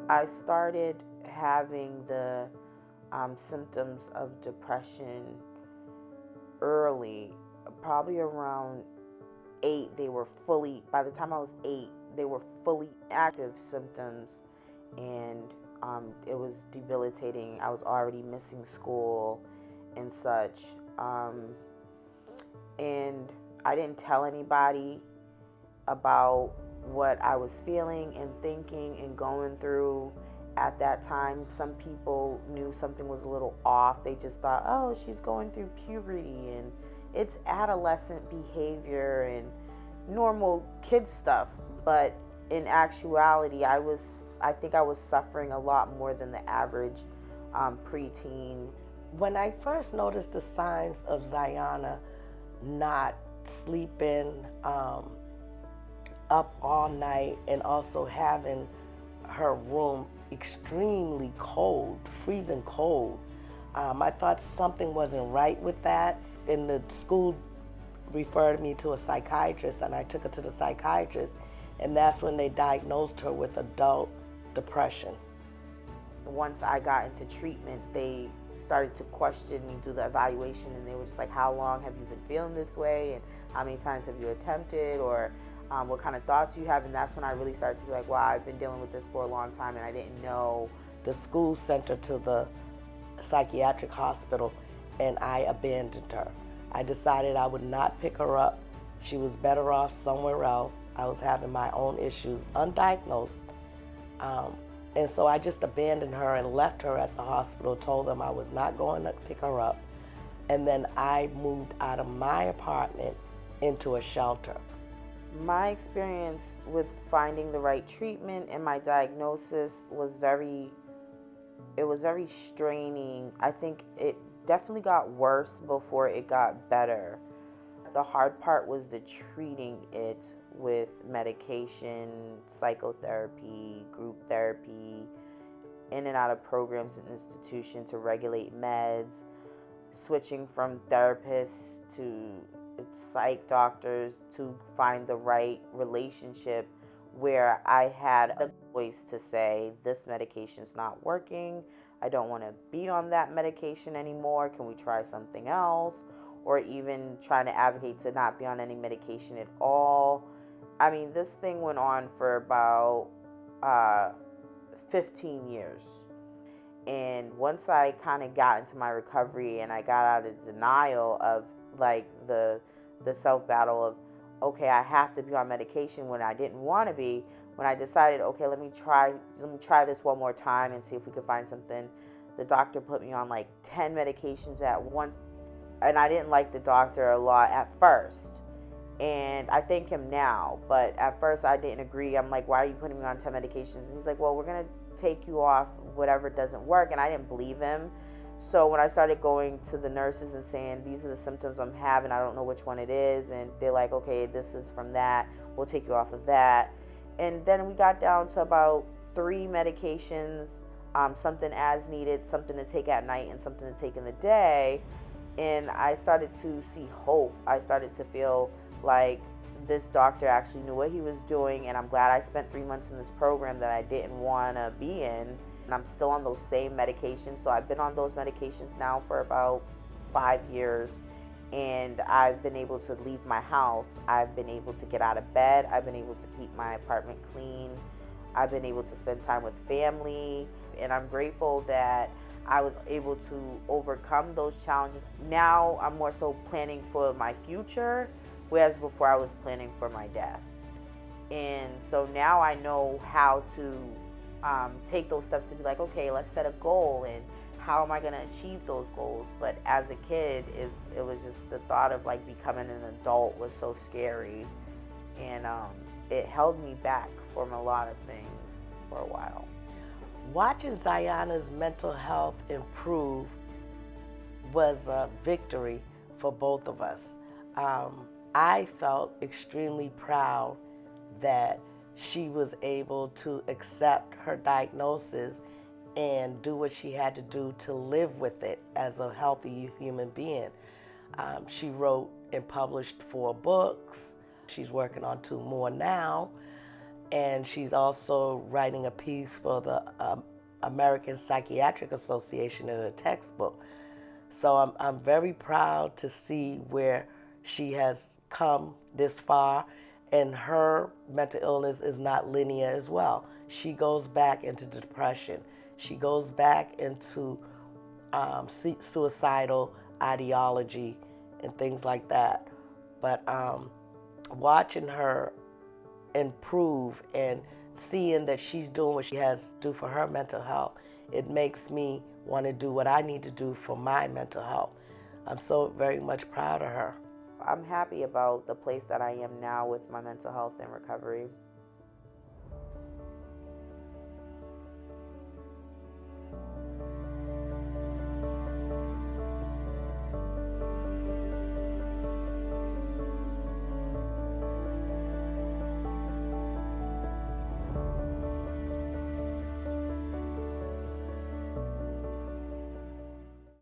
I started having the symptoms of depression early, probably around 8. By the time I was 8, they were fully active symptoms, and it was debilitating. I was already missing school and such. And I didn't tell anybody about what I was feeling and thinking and going through at that time. Some people knew something was a little off. They just thought, oh, she's going through puberty and it's adolescent behavior and normal kid stuff. But in actuality, I think I was suffering a lot more than the average preteen. When I first noticed the signs of Ziona not sleeping, up all night, and also having her room extremely cold, freezing cold, I thought something wasn't right with that. And the school referred me to a psychiatrist, and I took her to the psychiatrist, and that's when they diagnosed her with adult depression. Once I got into treatment, they started to question me, do the evaluation, and they were just like, how long have you been feeling this way, and how many times have you attempted, or what kind of thoughts you have. And that's when I really started to be like, wow, I've been dealing with this for a long time and I didn't know. The school sent her to the psychiatric hospital, and I abandoned her. I decided I would not pick her up. She was better off somewhere else. I was having my own issues, undiagnosed. And so I just abandoned her and left her at the hospital, told them I was not going to pick her up. And then I moved out of my apartment into a shelter. My experience with finding the right treatment and my diagnosis was very straining. I think it definitely got worse before it got better. The hard part was the treating it with medication, psychotherapy, group therapy, in and out of programs and institutions to regulate meds, switching from therapists to psych doctors to find the right relationship where I had a voice to say, this medication's not working. I don't want to be on that medication anymore. Can we try something else? Or even trying to advocate to not be on any medication at all. I mean, this thing went on for about 15 years. And once I kind of got into my recovery and I got out of denial of like the self-battle of, okay, I have to be on medication when I didn't want to be, when I decided, okay, let me try this one more time and see if we could find something. The doctor put me on like 10 medications at once. And I didn't like the doctor a lot at first. And I thank him now. But at first I didn't agree. I'm like, why are you putting me on 10 medications? And he's like, well, we're going to take you off whatever doesn't work. And I didn't believe him. So when I started going to the nurses and saying, these are the symptoms I'm having, I don't know which one it is. And they're like, okay, this is from that. We'll take you off of that. And then we got down to about 3 medications, something as needed, something to take at night and something to take in the day. And I started to see hope. I started to feel like this doctor actually knew what he was doing, and I'm glad I spent 3 months in this program that I didn't want to be in. And I'm still on those same medications. So I've been on those medications now for about 5 years, and I've been able to leave my house. I've been able to get out of bed. I've been able to keep my apartment clean. I've been able to spend time with family, and I'm grateful that I was able to overcome those challenges. Now I'm more so planning for my future, whereas before I was planning for my death. And so now I know how to take those steps to be like, okay, let's set a goal, and how am I going to achieve those goals? But as a kid, it was just the thought of like becoming an adult was so scary, and it held me back from a lot of things for a while. Watching Ziona's mental health improve was a victory for both of us. I felt extremely proud that she was able to accept her diagnosis and do what she had to do to live with it as a healthy human being. She wrote and published 4 books. She's working on 2 more now. and she's also writing a piece for the American Psychiatric Association in a textbook. So I'm very proud to see where she has come this far, and her mental illness is not linear as well. She goes back into depression. She goes back into suicidal ideology and things like that. But watching her improve and seeing that she's doing what she has to do for her mental health, it makes me want to do what I need to do for my mental health. I'm so very much proud of her. I'm happy about the place that I am now with my mental health and recovery.